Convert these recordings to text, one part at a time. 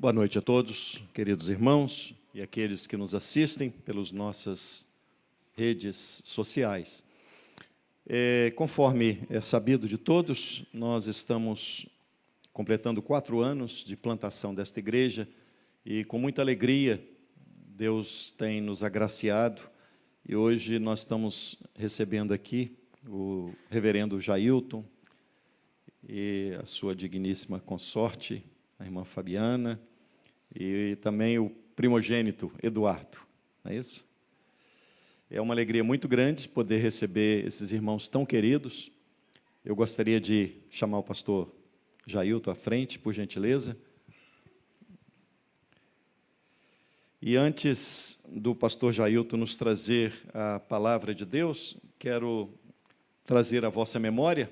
Boa noite a todos, queridos irmãos e aqueles que nos assistem pelas nossas redes sociais. Conforme é sabido de todos, nós estamos completando 4 anos de plantação desta igreja e, com muita alegria, Deus tem nos agraciado e hoje nós estamos recebendo aqui o reverendo Jailton e a sua digníssima consorte, a irmã Fabiana, e também o primogênito Eduardo, não é isso? É uma alegria muito grande poder receber esses irmãos tão queridos. Eu gostaria de chamar o pastor Jailton à frente, por gentileza. E antes do pastor Jailton nos trazer a palavra de Deus, quero trazer à vossa memória,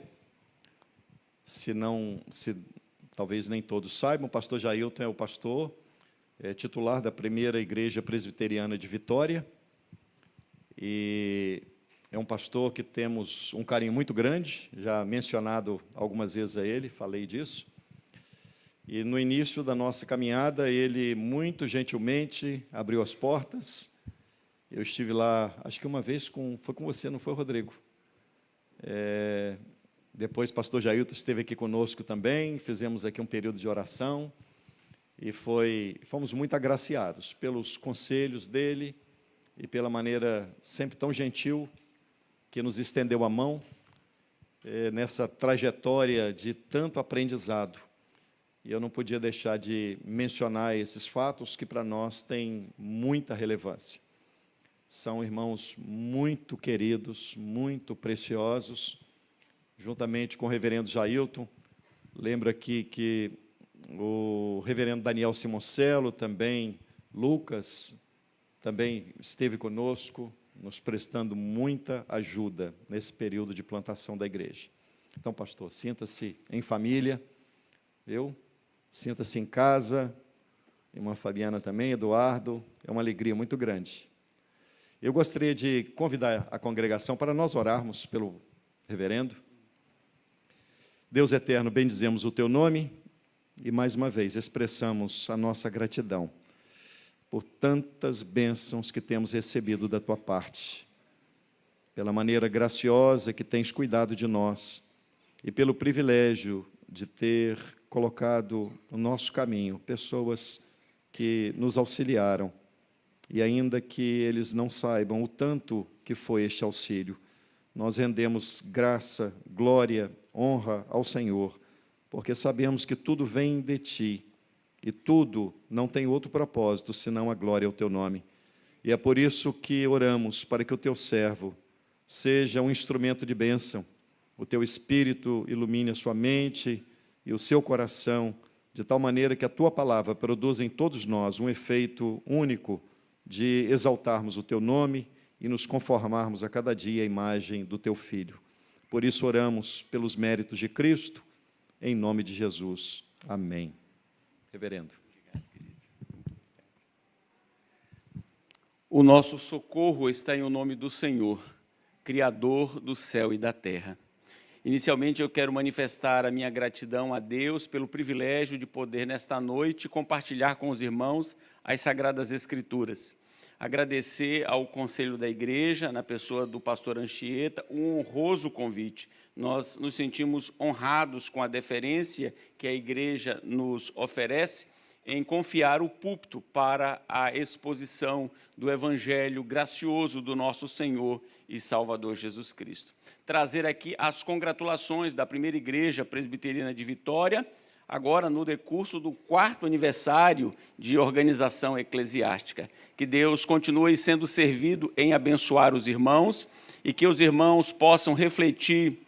se talvez nem todos saibam, o pastor Jailton é o pastor titular da primeira igreja presbiteriana de Vitória, e é um pastor que temos um carinho muito grande, já mencionado algumas vezes a ele, falei disso, e no início da nossa caminhada, ele muito gentilmente abriu as portas. Eu estive lá, acho que uma vez, foi com você, não foi, Rodrigo? Depois, o pastor Jailton esteve aqui conosco também, fizemos aqui um período de oração, e fomos muito agraciados pelos conselhos dele, e pela maneira sempre tão gentil, que nos estendeu a mão, nessa trajetória de tanto aprendizado. E eu não podia deixar de mencionar esses fatos, que para nós têm muita relevância. São irmãos muito queridos, muito preciosos, juntamente com o reverendo Jailton. Lembro aqui que o reverendo Daniel Simoncello, também Lucas, também esteve conosco, nos prestando muita ajuda nesse período de plantação da igreja. Então, pastor, sinta-se em família, sinta-se em casa, irmã Fabiana também, Eduardo, é uma alegria muito grande. Eu gostaria de convidar a congregação para nós orarmos pelo reverendo. Deus eterno, bendizemos o teu nome e, mais uma vez, expressamos a nossa gratidão por tantas bênçãos que temos recebido da tua parte, pela maneira graciosa que tens cuidado de nós e pelo privilégio de ter colocado no nosso caminho pessoas que nos auxiliaram, e ainda que eles não saibam o tanto que foi este auxílio, nós rendemos graça, glória, honra ao Senhor, porque sabemos que tudo vem de ti, e tudo não tem outro propósito, senão a glória ao teu nome. E é por isso que oramos para que o teu servo seja um instrumento de bênção, o teu Espírito ilumine a sua mente e o seu coração, de tal maneira que a tua palavra produza em todos nós um efeito único de exaltarmos o teu nome e nos conformarmos a cada dia à imagem do teu Filho. Por isso oramos pelos méritos de Cristo, em nome de Jesus. Amém. Reverendo. Obrigado, querido. O nosso socorro está em o nome do Senhor, Criador do céu e da terra. Inicialmente, eu quero manifestar a minha gratidão a Deus pelo privilégio de poder, nesta noite, compartilhar com os irmãos as Sagradas Escrituras. Agradecer ao Conselho da Igreja, na pessoa do pastor Anchieta, um honroso convite. Nós nos sentimos honrados com a deferência que a Igreja nos oferece em confiar o púlpito para a exposição do Evangelho gracioso do nosso Senhor e Salvador Jesus Cristo. Trazer aqui as congratulações da primeira Igreja Presbiteriana de Vitória, agora no decurso do 4º aniversário de organização eclesiástica. Que Deus continue sendo servido em abençoar os irmãos e que os irmãos possam refletir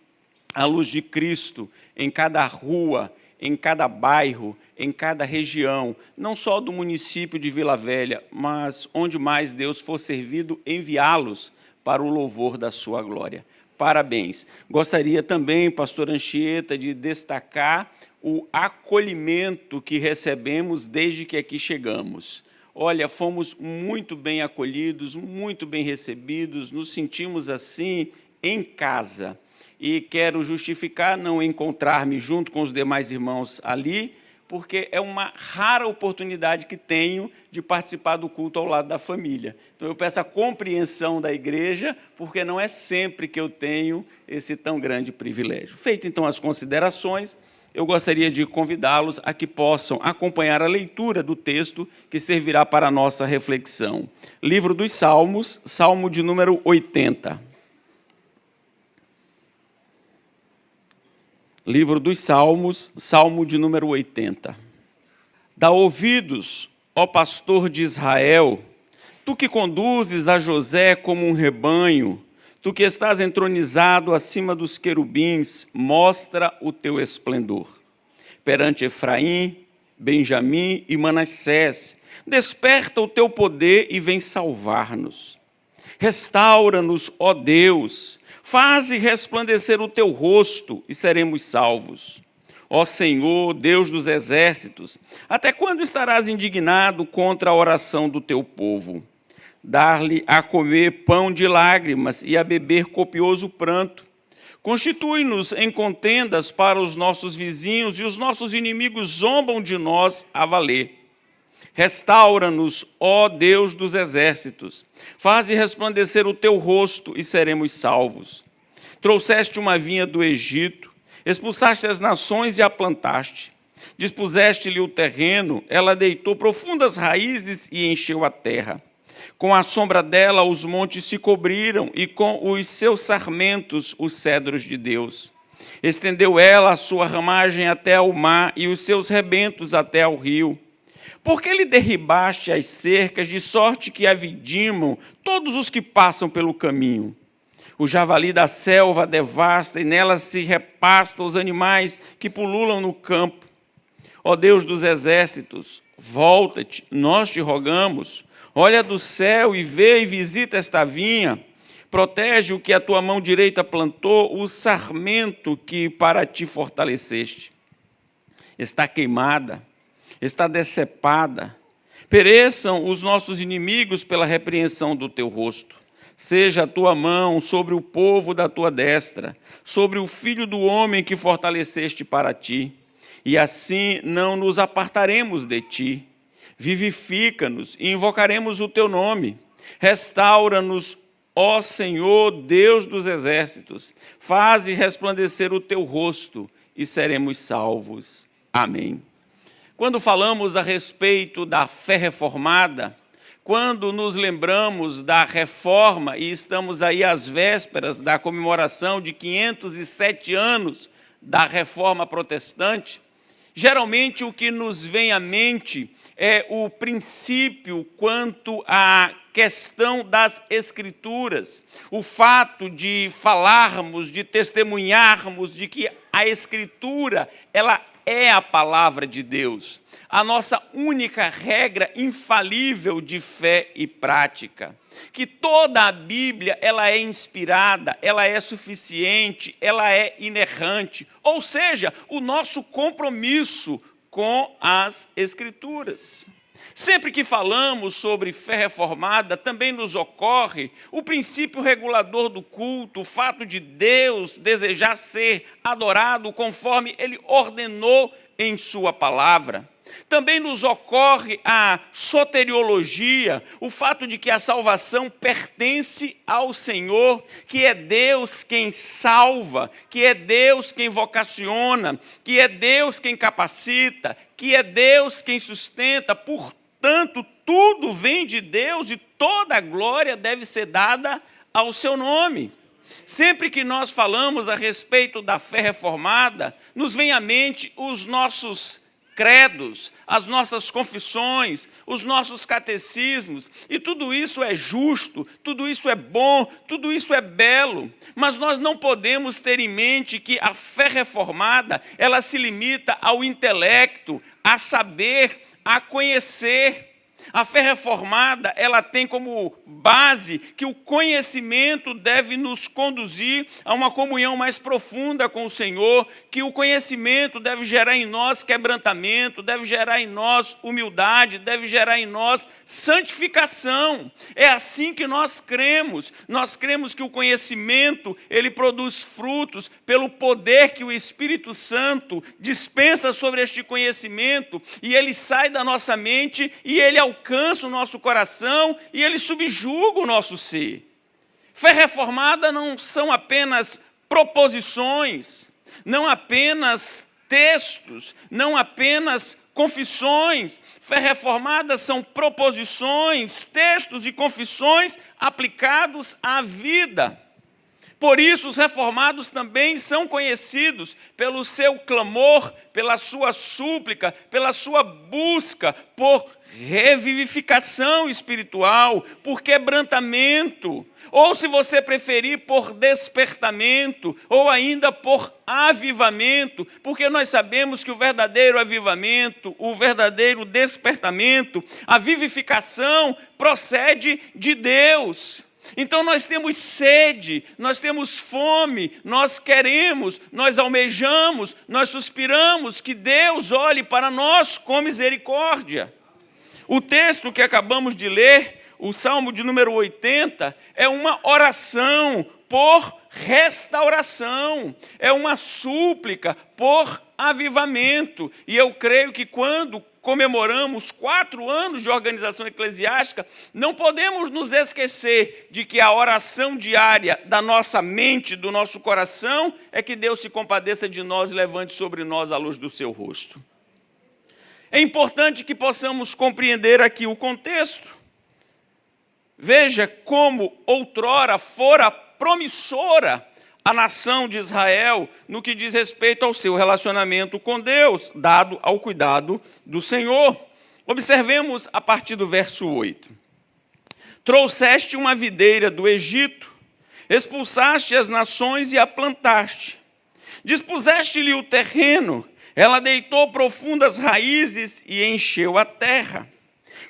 a luz de Cristo em cada rua, em cada bairro, em cada região, não só do município de Vila Velha, mas onde mais Deus for servido, enviá-los para o louvor da sua glória. Parabéns. Gostaria também, pastor Anchieta, de destacar o acolhimento que recebemos desde que aqui chegamos. Olha, fomos muito bem acolhidos, muito bem recebidos, nos sentimos assim em casa. E quero justificar não encontrar-me junto com os demais irmãos ali, porque é uma rara oportunidade que tenho de participar do culto ao lado da família. Então, eu peço a compreensão da igreja, porque não é sempre que eu tenho esse tão grande privilégio. Feito, então, as considerações, eu gostaria de convidá-los a que possam acompanhar a leitura do texto que servirá para a nossa reflexão. Livro dos Salmos, Salmo de número 80. Livro dos Salmos, Salmo de número 80. Dá ouvidos, ó pastor de Israel, tu que conduzes a José como um rebanho, tu que estás entronizado acima dos querubins, mostra o teu esplendor. Perante Efraim, Benjamim e Manassés, desperta o teu poder e vem salvar-nos. Restaura-nos, ó Deus, faze resplandecer o teu rosto e seremos salvos. Ó Senhor, Deus dos exércitos, até quando estarás indignado contra a oração do teu povo? Dar-lhe a comer pão de lágrimas e a beber copioso pranto. Constitui-nos em contendas para os nossos vizinhos e os nossos inimigos zombam de nós a valer. Restaura-nos, ó Deus dos exércitos, faze resplandecer o teu rosto e seremos salvos. Trouxeste uma vinha do Egito, expulsaste as nações e a plantaste. Dispuseste-lhe o terreno, ela deitou profundas raízes e encheu a terra. Com a sombra dela os montes se cobriram e com os seus sarmentos os cedros de Deus. Estendeu ela a sua ramagem até ao mar e os seus rebentos até ao rio. Por que lhe derribaste as cercas, de sorte que a vidimam todos os que passam pelo caminho? O javali da selva devasta, e nela se repastam os animais que pululam no campo. Ó Deus dos exércitos, volta-te, nós te rogamos. Olha do céu e vê e visita esta vinha. Protege o que a tua mão direita plantou, o sarmento que para ti fortaleceste. Está queimada, está decepada. Pereçam os nossos inimigos pela repreensão do teu rosto. Seja a tua mão sobre o povo da tua destra, sobre o filho do homem que fortaleceste para ti. E assim não nos apartaremos de ti. Vivifica-nos e invocaremos o teu nome. Restaura-nos, ó Senhor, Deus dos exércitos. Faze resplandecer o teu rosto e seremos salvos. Amém. Quando falamos a respeito da fé reformada, quando nos lembramos da reforma e estamos aí às vésperas da comemoração de 507 anos da reforma protestante, geralmente o que nos vem à mente é o princípio quanto à questão das Escrituras, o fato de falarmos, de testemunharmos de que a Escritura, ela é a palavra de Deus, a nossa única regra infalível de fé e prática, que toda a Bíblia ela é inspirada, ela é suficiente, ela é inerrante, ou seja, o nosso compromisso com as Escrituras. Sempre que falamos sobre fé reformada, também nos ocorre o princípio regulador do culto, o fato de Deus desejar ser adorado conforme Ele ordenou em sua palavra. Também nos ocorre a soteriologia, o fato de que a salvação pertence ao Senhor, que é Deus quem salva, que é Deus quem vocaciona, que é Deus quem capacita, que é Deus quem sustenta. Portanto, tudo vem de Deus e toda a glória deve ser dada ao seu nome. Sempre que nós falamos a respeito da fé reformada, nos vem à mente os nossos credos, as nossas confissões, os nossos catecismos, e tudo isso é justo, tudo isso é bom, tudo isso é belo, mas nós não podemos ter em mente que a fé reformada, ela se limita ao intelecto, a saber, a conhecer. A fé reformada, ela tem como base que o conhecimento deve nos conduzir a uma comunhão mais profunda com o Senhor, que o conhecimento deve gerar em nós quebrantamento, deve gerar em nós humildade, deve gerar em nós santificação. É assim que nós cremos. Nós cremos que o conhecimento, ele produz frutos pelo poder que o Espírito Santo dispensa sobre este conhecimento, e ele sai da nossa mente e ele alcança o nosso coração e ele subjuga o nosso ser. Fé reformada não são apenas proposições, não apenas textos, não apenas confissões. Fé reformada são proposições, textos e confissões aplicados à vida. Por isso, os reformados também são conhecidos pelo seu clamor, pela sua súplica, pela sua busca por revivificação espiritual, por quebrantamento, ou, se você preferir, por despertamento, ou ainda por avivamento, porque nós sabemos que o verdadeiro avivamento, o verdadeiro despertamento, a vivificação procede de Deus. Então nós temos sede, nós temos fome, nós queremos, nós almejamos, nós suspiramos que Deus olhe para nós com misericórdia. O texto que acabamos de ler, o Salmo de número 80, é uma oração por restauração, é uma súplica por avivamento. E eu creio que quando comemoramos 4 anos de organização eclesiástica, não podemos nos esquecer de que a oração diária da nossa mente, do nosso coração, é que Deus se compadeça de nós e levante sobre nós a luz do seu rosto. É importante que possamos compreender aqui o contexto. Veja como outrora fora promissora a nação de Israel no que diz respeito ao seu relacionamento com Deus, dado ao cuidado do Senhor. Observemos a partir do verso 8. Trouxeste uma videira do Egito, expulsaste as nações e a plantaste. Dispuseste-lhe o terreno, ela deitou profundas raízes e encheu a terra.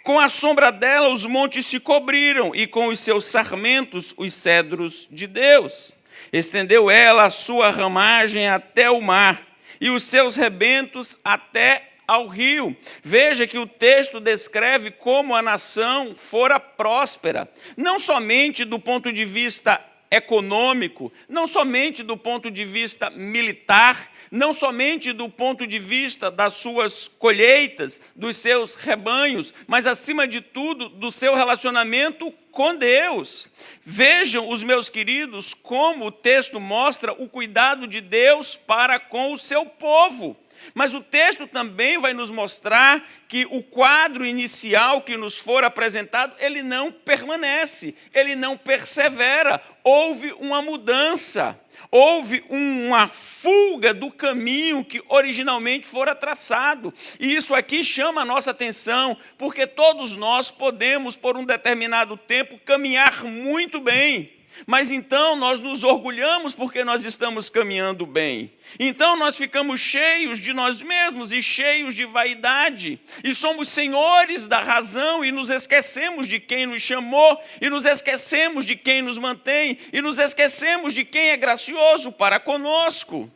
Com a sombra dela os montes se cobriram, e com os seus sarmentos os cedros de Deus. Estendeu ela a sua ramagem até o mar, e os seus rebentos até ao rio. Veja que o texto descreve como a nação fora próspera, não somente do ponto de vista econômico, não somente do ponto de vista militar, não somente do ponto de vista das suas colheitas, dos seus rebanhos, mas, acima de tudo, do seu relacionamento com Deus. Vejam, os meus queridos, como o texto mostra o cuidado de Deus para com o seu povo. Mas o texto também vai nos mostrar que o quadro inicial que nos for apresentado, ele não permanece, ele não persevera. Houve uma mudança, houve uma fuga do caminho que originalmente fora traçado. E isso aqui chama a nossa atenção, porque todos nós podemos, por um determinado tempo, caminhar muito bem. Mas então nós nos orgulhamos porque nós estamos caminhando bem. Então nós ficamos cheios de nós mesmos e cheios de vaidade. E somos senhores da razão e nos esquecemos de quem nos chamou, e nos esquecemos de quem nos mantém, e nos esquecemos de quem é gracioso para conosco.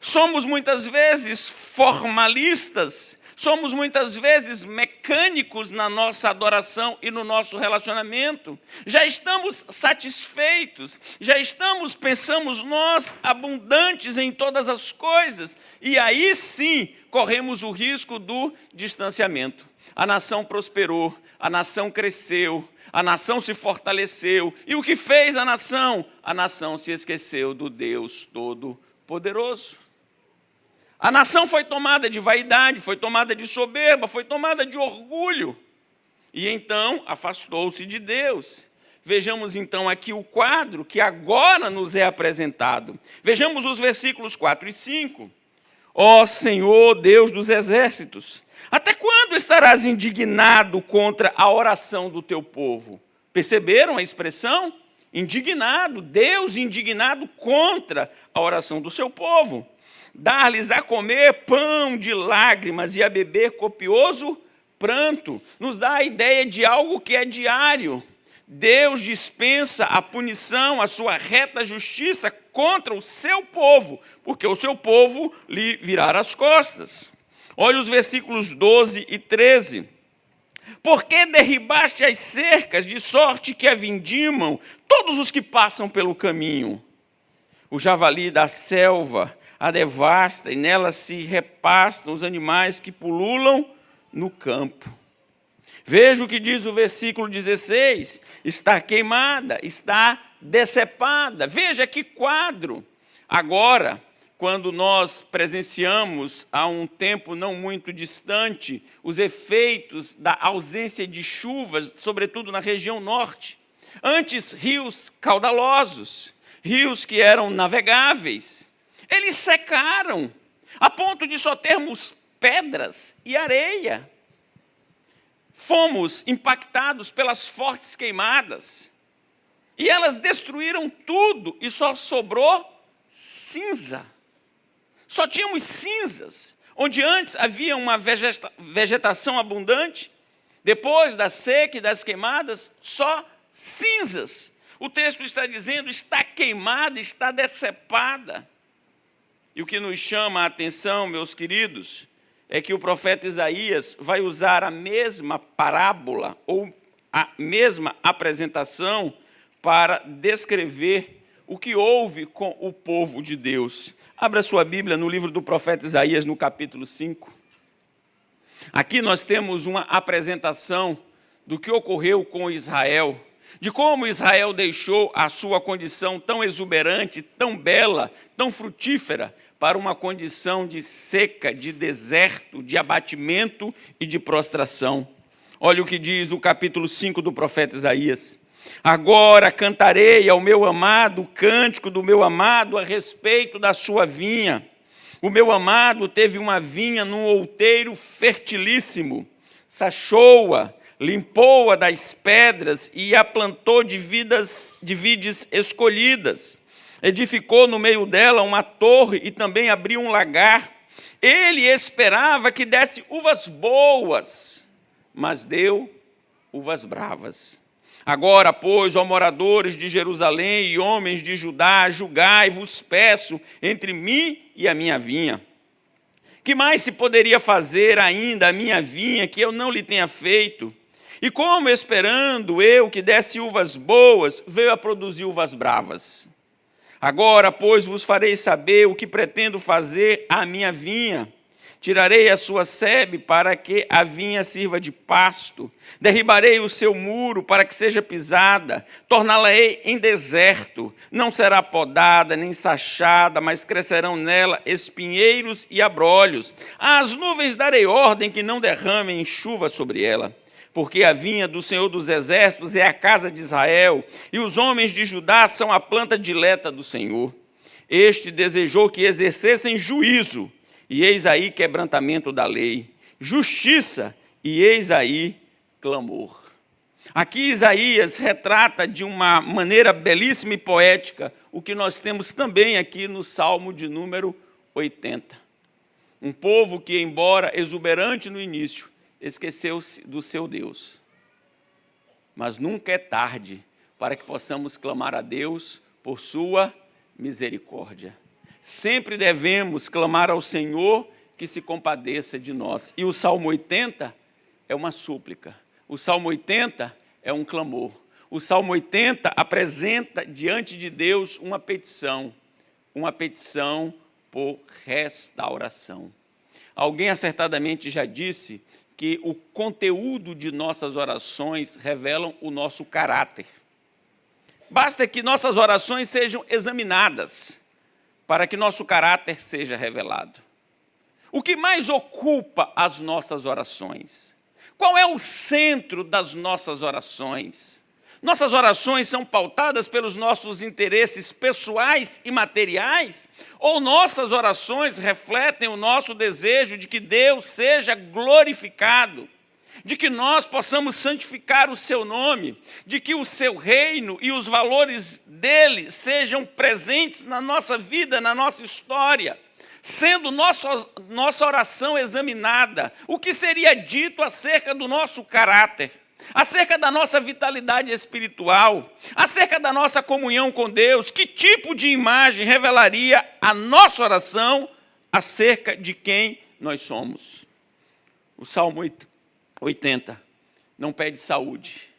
Somos muitas vezes formalistas, somos muitas vezes mecânicos na nossa adoração e no nosso relacionamento. Já estamos satisfeitos, já estamos, pensamos nós, abundantes em todas as coisas. E aí sim corremos o risco do distanciamento. A nação prosperou, a nação cresceu, a nação se fortaleceu. E o que fez a nação? A nação se esqueceu do Deus Todo-Poderoso. A nação foi tomada de vaidade, foi tomada de soberba, foi tomada de orgulho. E então afastou-se de Deus. Vejamos então aqui o quadro que agora nos é apresentado. Vejamos os versículos 4 e 5. Ó Senhor, Deus dos exércitos, até quando estarás indignado contra a oração do teu povo? Perceberam a expressão? Indignado, Deus indignado contra a oração do seu povo. Dar-lhes a comer pão de lágrimas e a beber copioso pranto nos dá a ideia de algo que é diário. Deus dispensa a punição, a sua reta justiça contra o seu povo, porque o seu povo lhe virará as costas. Olha os versículos 12 e 13. Por que derribaste as cercas, de sorte que a vindimam todos os que passam pelo caminho? O javali da selva a devasta, e nela se repastam os animais que pululam no campo. Veja o que diz o versículo 16, está queimada, está decepada. Veja que quadro. Agora, quando nós presenciamos, há um tempo não muito distante, os efeitos da ausência de chuvas, sobretudo na região norte. Antes, rios caudalosos, rios que eram navegáveis, eles secaram, a ponto de só termos pedras e areia. Fomos impactados pelas fortes queimadas, e elas destruíram tudo, e só sobrou cinza. Só tínhamos cinzas, onde antes havia uma vegetação abundante, depois da seca e das queimadas, só cinzas. O texto está dizendo, está queimada, está decepada. E o que nos chama a atenção, meus queridos, é que o profeta Isaías vai usar a mesma parábola ou a mesma apresentação para descrever o que houve com o povo de Deus. Abra sua Bíblia no livro do profeta Isaías, no capítulo 5. Aqui nós temos uma apresentação do que ocorreu com Israel, de como Israel deixou a sua condição tão exuberante, tão bela, tão frutífera, para uma condição de seca, de deserto, de abatimento e de prostração. Olha o que diz o capítulo 5 do profeta Isaías. Agora cantarei ao meu amado o cântico do meu amado a respeito da sua vinha. O meu amado teve uma vinha num outeiro fertilíssimo, sachou-a, limpou-a das pedras e a plantou de vides escolhidas. Edificou no meio dela uma torre e também abriu um lagar. Ele esperava que desse uvas boas, mas deu uvas bravas. Agora, pois, ó moradores de Jerusalém e homens de Judá, julgai-vos, peço, entre mim e a minha vinha. Que mais se poderia fazer ainda a minha vinha que eu não lhe tenha feito? E como, esperando eu que desse uvas boas, veio a produzir uvas bravas? Agora, pois, vos farei saber o que pretendo fazer à minha vinha. Tirarei a sua sebe para que a vinha sirva de pasto. Derribarei o seu muro para que seja pisada. Torná-la-ei em deserto. Não será podada nem sachada, mas crescerão nela espinheiros e abrolhos. Às nuvens darei ordem que não derramem chuva sobre ela. Porque a vinha do Senhor dos Exércitos é a casa de Israel, e os homens de Judá são a planta dileta do Senhor. Este desejou que exercessem juízo, e eis aí quebrantamento da lei, justiça, e eis aí clamor. Aqui Isaías retrata de uma maneira belíssima e poética o que nós temos também aqui no Salmo de número 80. Um povo que, embora exuberante no início, esqueceu-se do seu Deus. Mas nunca é tarde para que possamos clamar a Deus por sua misericórdia. Sempre devemos clamar ao Senhor que se compadeça de nós. E o Salmo 80 é uma súplica. O Salmo 80 é um clamor. O Salmo 80 apresenta diante de Deus uma petição por restauração. Alguém acertadamente já disse que o conteúdo de nossas orações revelam o nosso caráter. Basta que nossas orações sejam examinadas para que nosso caráter seja revelado. O que mais ocupa as nossas orações? Qual é o centro das nossas orações? Nossas orações são pautadas pelos nossos interesses pessoais e materiais? Ou nossas orações refletem o nosso desejo de que Deus seja glorificado, de que nós possamos santificar o seu nome, de que o seu reino e os valores dele sejam presentes na nossa vida, na nossa história? sendo nossa oração examinada, o que seria dito acerca do nosso caráter, acerca da nossa vitalidade espiritual, acerca da nossa comunhão com Deus, que tipo de imagem revelaria a nossa oração acerca de quem nós somos? O Salmo 80 não pede saúde,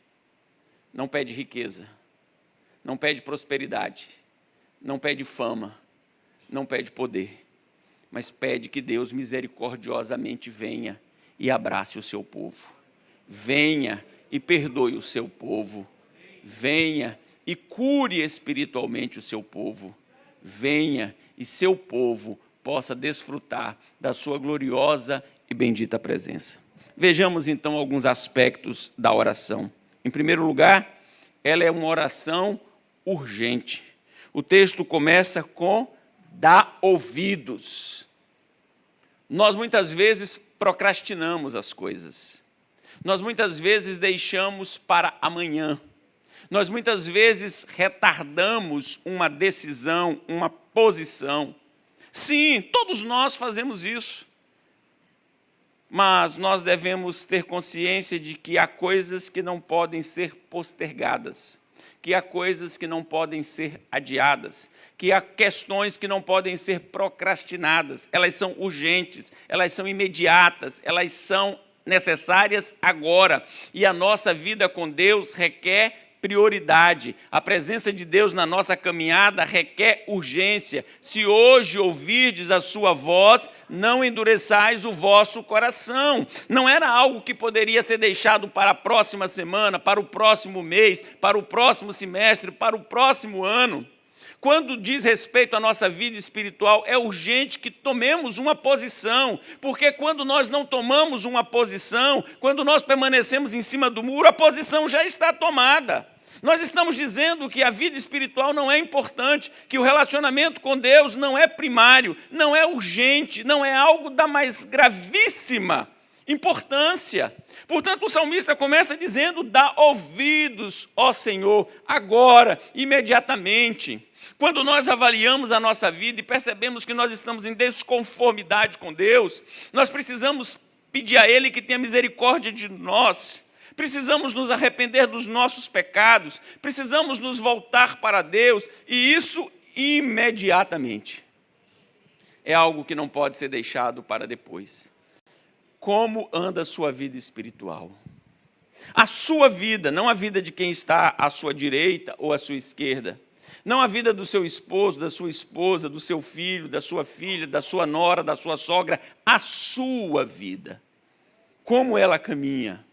não pede riqueza, não pede prosperidade, não pede fama, não pede poder, mas pede que Deus misericordiosamente venha e abrace o seu povo. Venha e perdoe o seu povo. Venha e cure espiritualmente o seu povo. Venha e seu povo possa desfrutar da sua gloriosa e bendita presença. Vejamos então alguns aspectos da oração. Em primeiro lugar, ela é uma oração urgente. O texto começa com dá ouvidos. Nós muitas vezes procrastinamos as coisas. Nós muitas vezes deixamos para amanhã. Nós muitas vezes retardamos uma decisão, uma posição. Sim, todos nós fazemos isso. Mas nós devemos ter consciência de que há coisas que não podem ser postergadas, que há coisas que não podem ser adiadas, que há questões que não podem ser procrastinadas. Elas são urgentes, elas são imediatas, elas são necessárias agora. E a nossa vida com Deus requer prioridade. A presença de Deus na nossa caminhada requer urgência. Se hoje ouvirdes a sua voz, não endureçais o vosso coração. Não era algo que poderia ser deixado para a próxima semana, para o próximo mês, para o próximo semestre, para o próximo ano. Quando diz respeito à nossa vida espiritual, é urgente que tomemos uma posição, porque quando nós não tomamos uma posição, quando nós permanecemos em cima do muro, a posição já está tomada. Nós estamos dizendo que a vida espiritual não é importante, que o relacionamento com Deus não é primário, não é urgente, não é algo da mais gravíssima importância. Portanto, o salmista começa dizendo, dá ouvidos, ó Senhor, agora, imediatamente. Quando nós avaliamos a nossa vida e percebemos que nós estamos em desconformidade com Deus, nós precisamos pedir a Ele que tenha misericórdia de nós. Precisamos nos arrepender dos nossos pecados, precisamos nos voltar para Deus, e isso imediatamente. É algo que não pode ser deixado para depois. Como anda a sua vida espiritual? A sua vida, não a vida de quem está à sua direita ou à sua esquerda. Não a vida do seu esposo, da sua esposa, do seu filho, da sua filha, da sua nora, da sua sogra. A sua vida. Como ela caminha?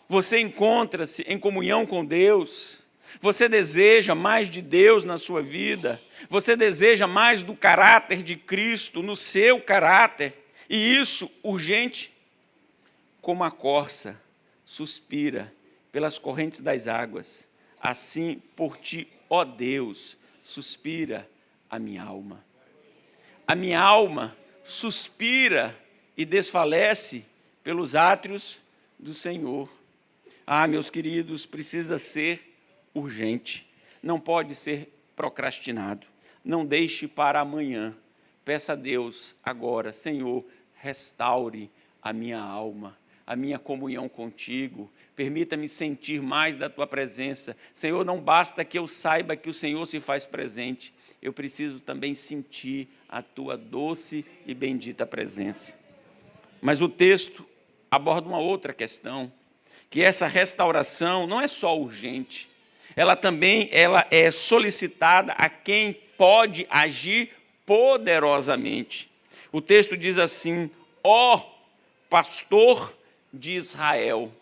Você encontra-se em comunhão com Deus? Você deseja mais de Deus na sua vida? Você deseja mais do caráter de Cristo no seu caráter? E isso, urgente, como a corça suspira pelas correntes das águas, assim por ti, ó Deus, suspira a minha alma. A minha alma suspira e desfalece pelos átrios do Senhor. Ah, meus queridos, precisa ser urgente, não pode ser procrastinado. Não deixe para amanhã. Peça a Deus agora, Senhor, restaure a minha alma, a minha comunhão contigo. Permita-me sentir mais da tua presença. Senhor, não basta que eu saiba que o Senhor se faz presente. Eu preciso também sentir a tua doce e bendita presença. Mas o texto aborda uma outra questão, que essa restauração não é só urgente, ela também é solicitada a quem pode agir poderosamente. O texto diz assim, ó pastor de Israel.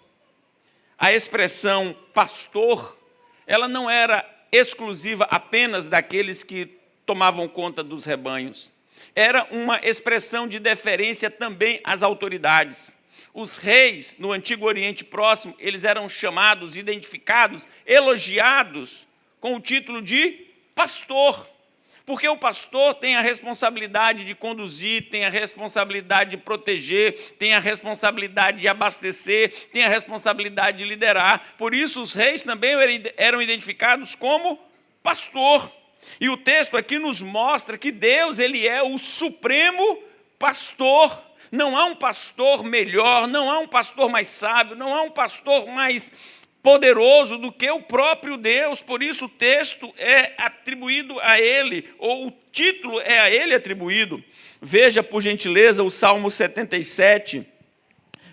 A expressão pastor, ela não era exclusiva apenas daqueles que tomavam conta dos rebanhos. Era uma expressão de deferência também às autoridades. Os reis no Antigo Oriente Próximo, eles eram chamados, identificados, elogiados com o título de pastor. Porque o pastor tem a responsabilidade de conduzir, tem a responsabilidade de proteger, tem a responsabilidade de abastecer, tem a responsabilidade de liderar. Por isso os reis também eram identificados como pastor. E o texto aqui nos mostra que Deus, ele é o supremo pastor. Não há um pastor melhor, não há um pastor mais sábio, não há um pastor mais poderoso do que o próprio Deus. Por isso o texto é atribuído a ele, ou o título é a ele atribuído. Veja, por gentileza, o Salmo 77,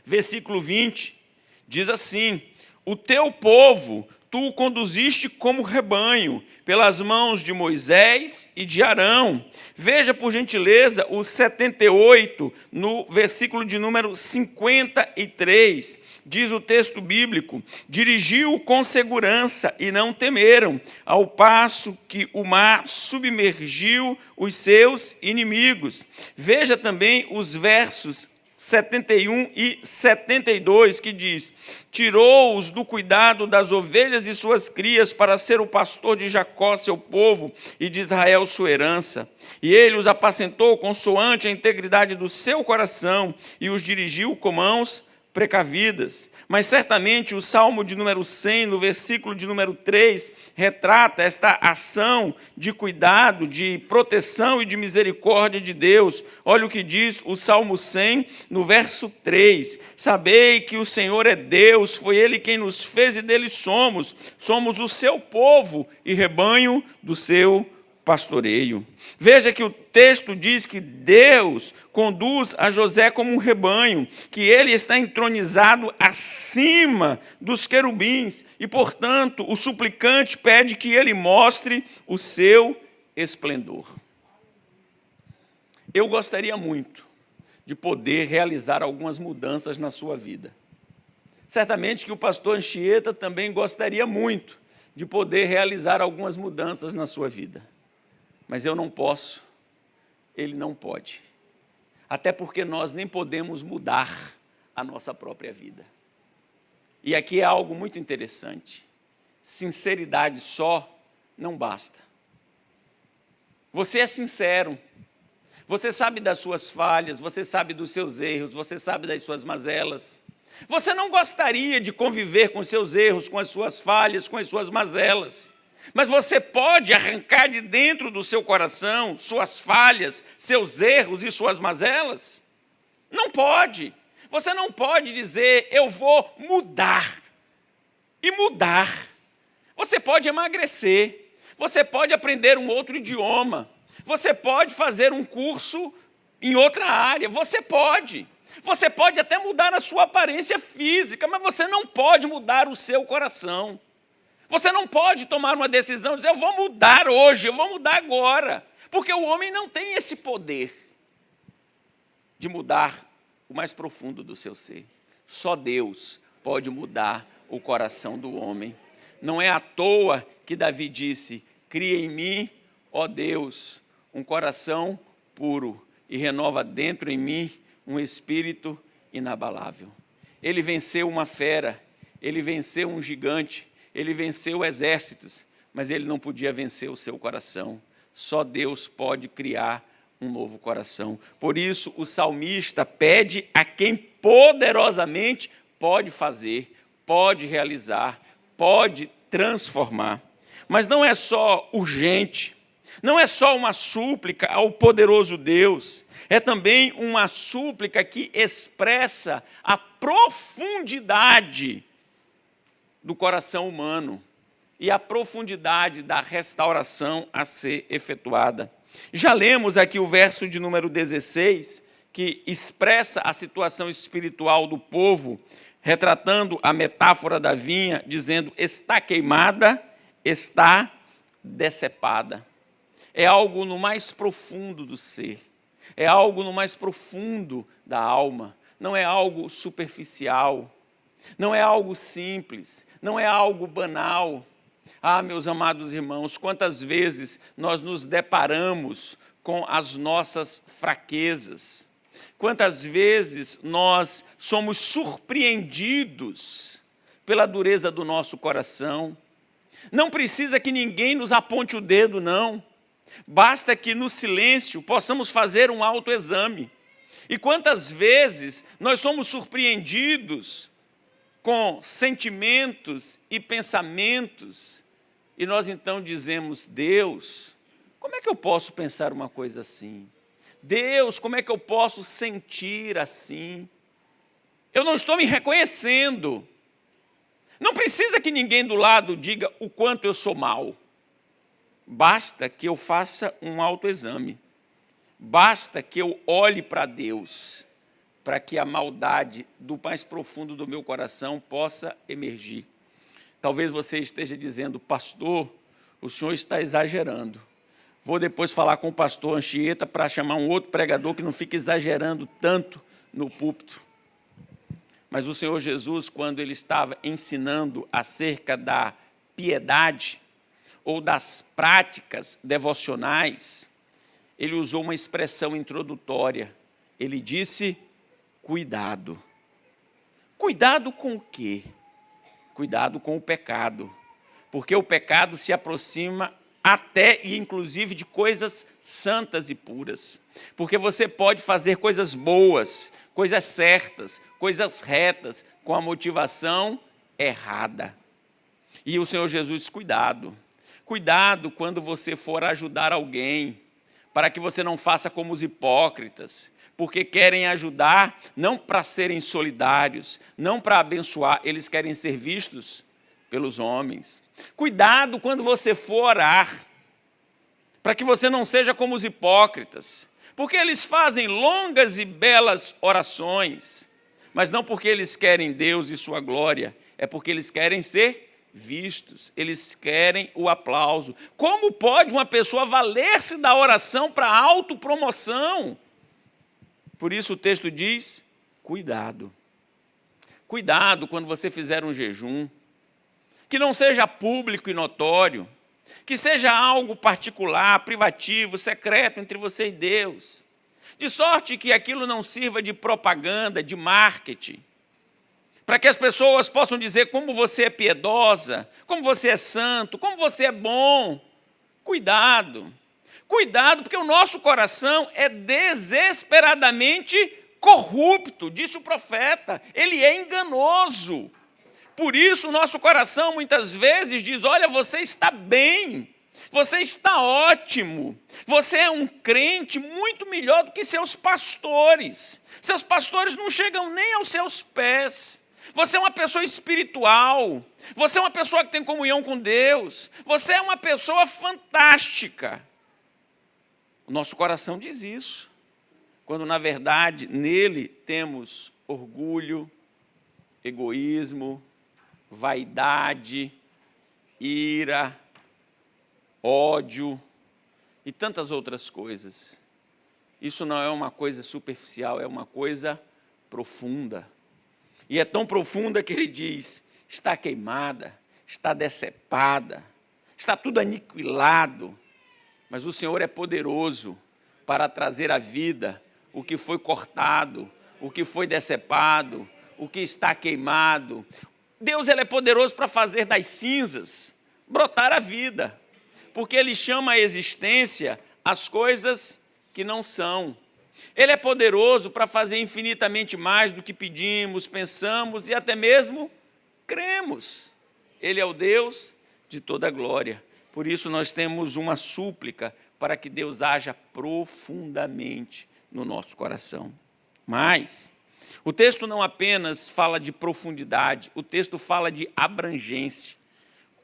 versículo 20, diz assim: o teu povo tu o conduziste como rebanho, pelas mãos de Moisés e de Arão. Veja, por gentileza, o 78, no versículo de número 53, diz o texto bíblico: dirigiu com segurança e não temeram, ao passo que o mar submergiu os seus inimigos. Veja também os versos 71 e 72, que diz: tirou-os do cuidado das ovelhas e suas crias para ser o pastor de Jacó, seu povo, e de Israel, sua herança. E ele os apacentou consoante a integridade do seu coração e os dirigiu com mãos precavidas. Mas certamente o Salmo de número 100, no versículo de número 3, retrata esta ação de cuidado, de proteção e de misericórdia de Deus. Olha o que diz o Salmo 100, no verso 3. Sabei que o Senhor é Deus, foi Ele quem nos fez e dele somos. Somos o seu povo e rebanho do seu pastoreio. Veja que o texto diz que Deus conduz a José como um rebanho, que ele está entronizado acima dos querubins e, portanto, o suplicante pede que ele mostre o seu esplendor. Eu gostaria muito de poder realizar algumas mudanças na sua vida. Certamente que o pastor Anchieta também gostaria muito de poder realizar algumas mudanças na sua vida. Mas eu não posso, ele não pode. Até porque nós nem podemos mudar a nossa própria vida. E aqui é algo muito interessante. Sinceridade só não basta. Você é sincero. Você sabe das suas falhas, você sabe dos seus erros, você sabe das suas mazelas. Você não gostaria de conviver com seus erros, com as suas falhas, com as suas mazelas. Mas você pode arrancar de dentro do seu coração suas falhas, seus erros e suas mazelas? Não pode. Você não pode dizer, eu vou mudar. E mudar. Você pode emagrecer. Você pode aprender um outro idioma. Você pode fazer um curso em outra área. Você pode. Você pode até mudar a sua aparência física, mas você não pode mudar o seu coração. Você não pode tomar uma decisão e dizer, eu vou mudar hoje, eu vou mudar agora. Porque o homem não tem esse poder de mudar o mais profundo do seu ser. Só Deus pode mudar o coração do homem. Não é à toa que Davi disse, cria em mim, ó Deus, um coração puro e renova dentro em mim um espírito inabalável. Ele venceu uma fera, ele venceu um gigante, ele venceu exércitos, mas ele não podia vencer o seu coração. Só Deus pode criar um novo coração. Por isso, o salmista pede a quem poderosamente pode fazer, pode realizar, pode transformar. Mas não é só urgente, não é só uma súplica ao poderoso Deus, é também uma súplica que expressa a profundidade do coração humano e a profundidade da restauração a ser efetuada. Já lemos aqui o verso de número 16, que expressa a situação espiritual do povo, retratando a metáfora da vinha, dizendo, está queimada, está decepada. É algo no mais profundo do ser, é algo no mais profundo da alma, não é algo superficial, não é algo simples, não é algo banal. Ah, meus amados irmãos, quantas vezes nós nos deparamos com as nossas fraquezas, quantas vezes nós somos surpreendidos pela dureza do nosso coração. Não precisa que ninguém nos aponte o dedo, não. Basta que no silêncio possamos fazer um autoexame. E quantas vezes nós somos surpreendidos com sentimentos e pensamentos, e nós então dizemos, Deus, como é que eu posso pensar uma coisa assim? Deus, como é que eu posso sentir assim? Eu não estou me reconhecendo. Não precisa que ninguém do lado diga o quanto eu sou mau. Basta que eu faça um autoexame. Basta que eu olhe para Deus, para que a maldade do mais profundo do meu coração possa emergir. Talvez você esteja dizendo, pastor, o senhor está exagerando. Vou depois falar com o pastor Anchieta para chamar um outro pregador que não fique exagerando tanto no púlpito. Mas o Senhor Jesus, quando ele estava ensinando acerca da piedade ou das práticas devocionais, ele usou uma expressão introdutória. Ele disse, cuidado. Cuidado com o quê? Cuidado com o pecado. Porque o pecado se aproxima até e inclusive de coisas santas e puras. Porque você pode fazer coisas boas, coisas certas, coisas retas, com a motivação errada. E o Senhor Jesus, cuidado. Cuidado quando você for ajudar alguém, para que você não faça como os hipócritas, porque querem ajudar não para serem solidários, não para abençoar, eles querem ser vistos pelos homens. Cuidado quando você for orar, para que você não seja como os hipócritas, porque eles fazem longas e belas orações, mas não porque eles querem Deus e sua glória, é porque eles querem ser vistos, eles querem o aplauso. Como pode uma pessoa valer-se da oração para autopromoção? Por isso o texto diz, cuidado. Cuidado quando você fizer um jejum, que não seja público e notório, que seja algo particular, privativo, secreto entre você e Deus, de sorte que aquilo não sirva de propaganda, de marketing, para que as pessoas possam dizer como você é piedosa, como você é santo, como você é bom. Cuidado, cuidado, porque o nosso coração é desesperadamente corrupto, disse o profeta, ele é enganoso. Por isso o nosso coração muitas vezes diz, olha, você está bem, você está ótimo, você é um crente muito melhor do que seus pastores. Seus pastores não chegam nem aos seus pés. Você é uma pessoa espiritual, você é uma pessoa que tem comunhão com Deus, você é uma pessoa fantástica. O nosso coração diz isso, quando na verdade nele temos orgulho, egoísmo, vaidade, ira, ódio e tantas outras coisas. Isso não é uma coisa superficial, é uma coisa profunda. E é tão profunda que ele diz, está queimada, está decepada, está tudo aniquilado, mas o Senhor é poderoso para trazer à vida o que foi cortado, o que foi decepado, o que está queimado. Deus ele é poderoso para fazer das cinzas brotar a vida, porque ele chama a existência as coisas que não são. Ele é poderoso para fazer infinitamente mais do que pedimos, pensamos e até mesmo cremos. Ele é o Deus de toda glória. Por isso nós temos uma súplica para que Deus haja profundamente no nosso coração. Mas o texto não apenas fala de profundidade, o texto fala de abrangência.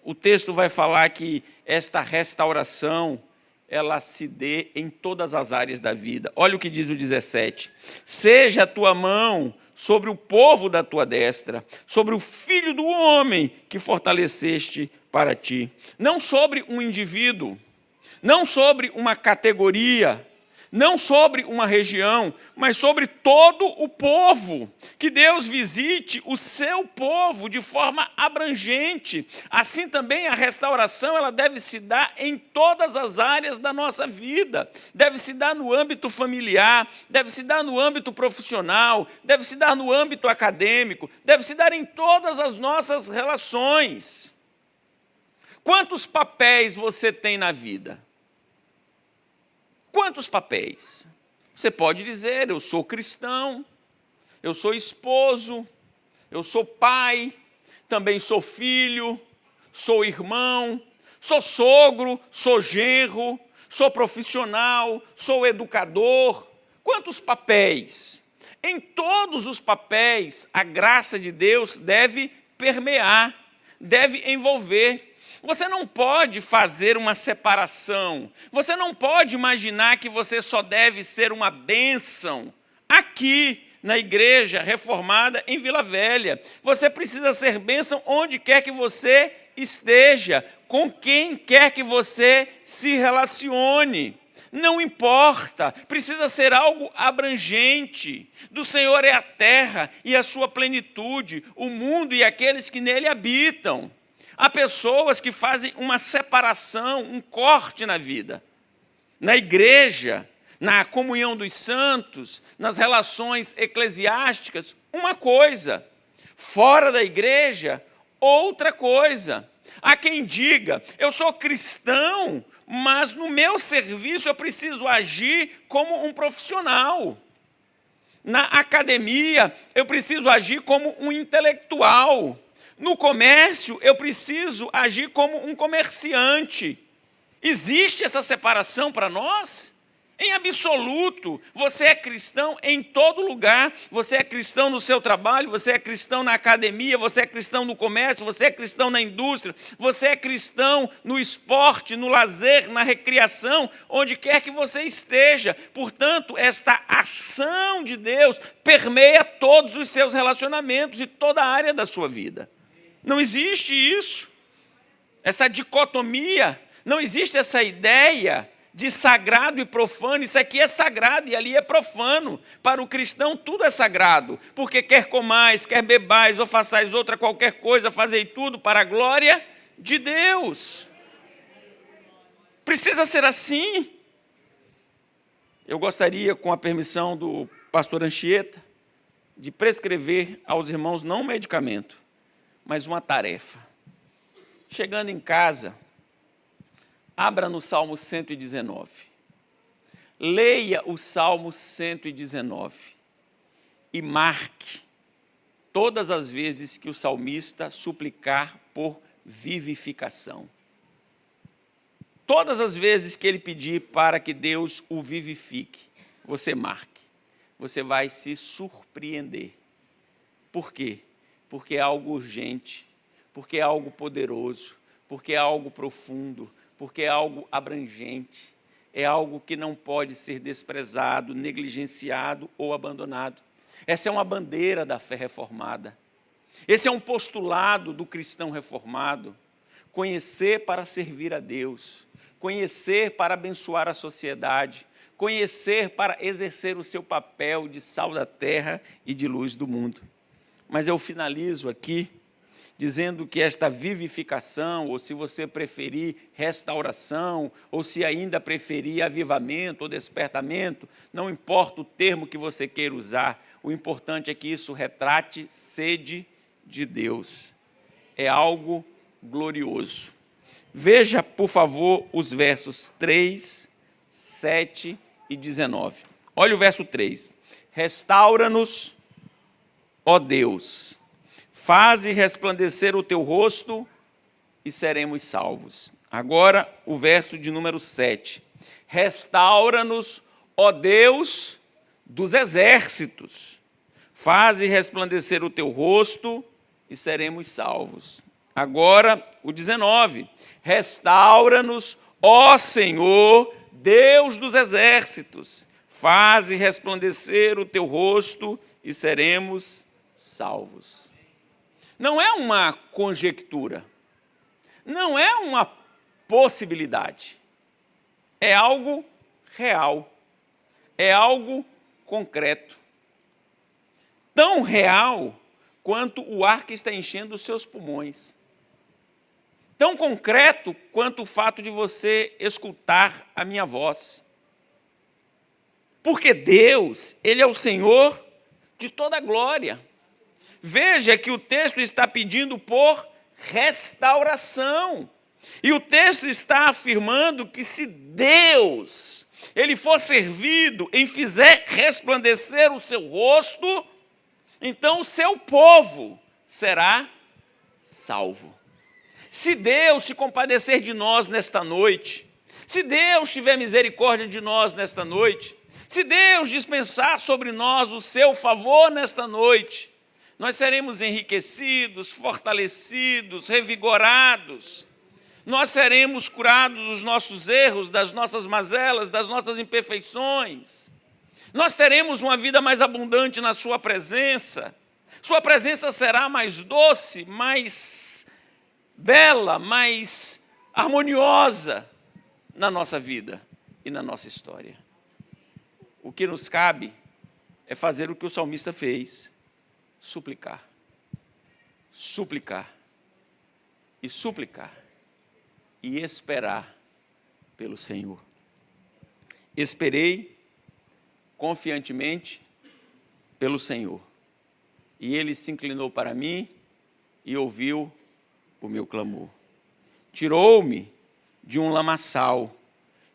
O texto vai falar que esta restauração ela se dê em todas as áreas da vida. Olha o que diz o 17. Seja a tua mão sobre o povo da tua destra, sobre o filho do homem que fortaleceste para ti. Não sobre um indivíduo, não sobre uma categoria, não sobre uma região, mas sobre todo o povo. Que Deus visite o seu povo de forma abrangente. Assim também a restauração ela deve se dar em todas as áreas da nossa vida. Deve se dar no âmbito familiar, deve se dar no âmbito profissional, deve se dar no âmbito acadêmico, deve se dar em todas as nossas relações. Quantos papéis você tem na vida? Quantos papéis? Você pode dizer, eu sou cristão, eu sou esposo, eu sou pai, também sou filho, sou irmão, sou sogro, sou genro, sou profissional, sou educador. Quantos papéis? Em todos os papéis, a graça de Deus deve permear, deve envolver. Você não pode fazer uma separação. Você não pode imaginar que você só deve ser uma bênção aqui na igreja reformada em Vila Velha. Você precisa ser bênção onde quer que você esteja, com quem quer que você se relacione. Não importa, precisa ser algo abrangente. Do Senhor é a terra e a sua plenitude, o mundo e aqueles que nele habitam. Há pessoas que fazem uma separação, um corte na vida. Na igreja, na comunhão dos santos, nas relações eclesiásticas, uma coisa. Fora da igreja, outra coisa. Há quem diga, eu sou cristão, mas no meu serviço eu preciso agir como um profissional. Na academia, eu preciso agir como um intelectual. No comércio, eu preciso agir como um comerciante. Existe essa separação para nós? Em absoluto, você é cristão em todo lugar. Você é cristão no seu trabalho, você é cristão na academia, você é cristão no comércio, você é cristão na indústria, você é cristão no esporte, no lazer, na recreação, onde quer que você esteja. Portanto, esta ação de Deus permeia todos os seus relacionamentos e toda a área da sua vida. Não existe isso, essa dicotomia, não existe essa ideia de sagrado e profano. Isso aqui é sagrado e ali é profano. Para o cristão tudo é sagrado, porque quer comais, quer bebais ou façais outra qualquer coisa, fazei tudo para a glória de Deus. Precisa ser assim. Eu gostaria, com a permissão do pastor Anchieta, de prescrever aos irmãos não um medicamento, mas uma tarefa. Chegando em casa, abra no Salmo 119. Leia o Salmo 119 e marque todas as vezes que o salmista suplicar por vivificação. Todas as vezes que ele pedir para que Deus o vivifique, você marque. Você vai se surpreender. Por quê? Porque é algo urgente, porque é algo poderoso, porque é algo profundo, porque é algo abrangente, é algo que não pode ser desprezado, negligenciado ou abandonado. Essa é uma bandeira da fé reformada. Esse é um postulado do cristão reformado. Conhecer para servir a Deus, conhecer para abençoar a sociedade, conhecer para exercer o seu papel de sal da terra e de luz do mundo. Mas eu finalizo aqui dizendo que esta vivificação, ou se você preferir restauração, ou se ainda preferir avivamento ou despertamento, não importa o termo que você queira usar, o importante é que isso retrate sede de Deus. É algo glorioso. Veja, por favor, os versos 3, 7 e 19. Olha o verso 3. Restaura-nos, ó Deus, faze resplandecer o teu rosto e seremos salvos. Agora, o verso de número 7. Restaura-nos, ó Deus dos exércitos, faze resplandecer o teu rosto e seremos salvos. Agora, o 19. Restaura-nos, ó Senhor, Deus dos exércitos, faze resplandecer o teu rosto e seremos salvos. Não é uma conjectura, não é uma possibilidade, é algo real, é algo concreto. Tão real quanto o ar que está enchendo os seus pulmões. Tão concreto quanto o fato de você escutar a minha voz. Porque Deus, Ele é o Senhor de toda a glória. Veja que o texto está pedindo por restauração. E o texto está afirmando que se Deus, Ele for servido em fizer resplandecer o seu rosto, então o seu povo será salvo. Se Deus se compadecer de nós nesta noite, Se Deus tiver misericórdia de nós nesta noite, se Deus dispensar sobre nós o seu favor nesta noite, nós seremos enriquecidos, fortalecidos, revigorados. Nós seremos curados dos nossos erros, das nossas mazelas, das nossas imperfeições. Nós teremos uma vida mais abundante na sua presença. Sua presença será mais doce, mais bela, mais harmoniosa na nossa vida e na nossa história. O que nos cabe é fazer o que o salmista fez: suplicar, suplicar e suplicar e esperar pelo Senhor. Esperei confiantemente pelo Senhor, e Ele se inclinou para mim e ouviu o meu clamor. Tirou-me de um lamaçal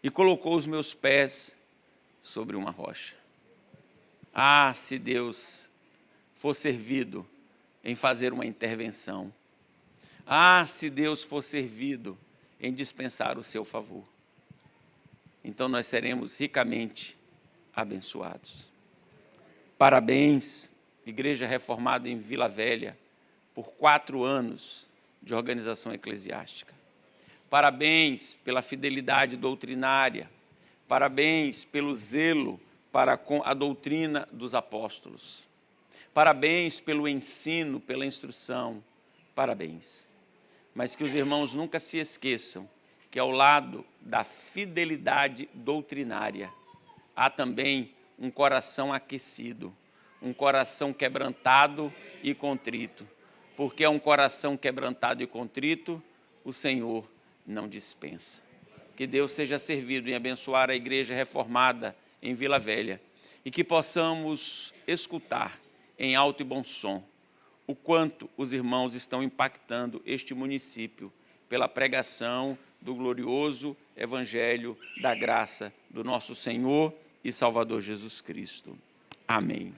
e colocou os meus pés sobre uma rocha. Ah, se Deus for servido em fazer uma intervenção. Ah, se Deus for servido em dispensar o seu favor. Então nós seremos ricamente abençoados. Parabéns, Igreja Reformada em Vila Velha, por 4 anos de organização eclesiástica. Parabéns pela fidelidade doutrinária. Parabéns pelo zelo para com a doutrina dos apóstolos. Parabéns pelo ensino, pela instrução. Parabéns. Mas que os irmãos nunca se esqueçam que ao lado da fidelidade doutrinária há também um coração aquecido, um coração quebrantado e contrito, porque é um coração quebrantado e contrito o Senhor não dispensa. Que Deus seja servido em abençoar a Igreja Reformada em Vila Velha e que possamos escutar em alto e bom som o quanto os irmãos estão impactando este município pela pregação do glorioso Evangelho da graça do nosso Senhor e Salvador Jesus Cristo. Amém.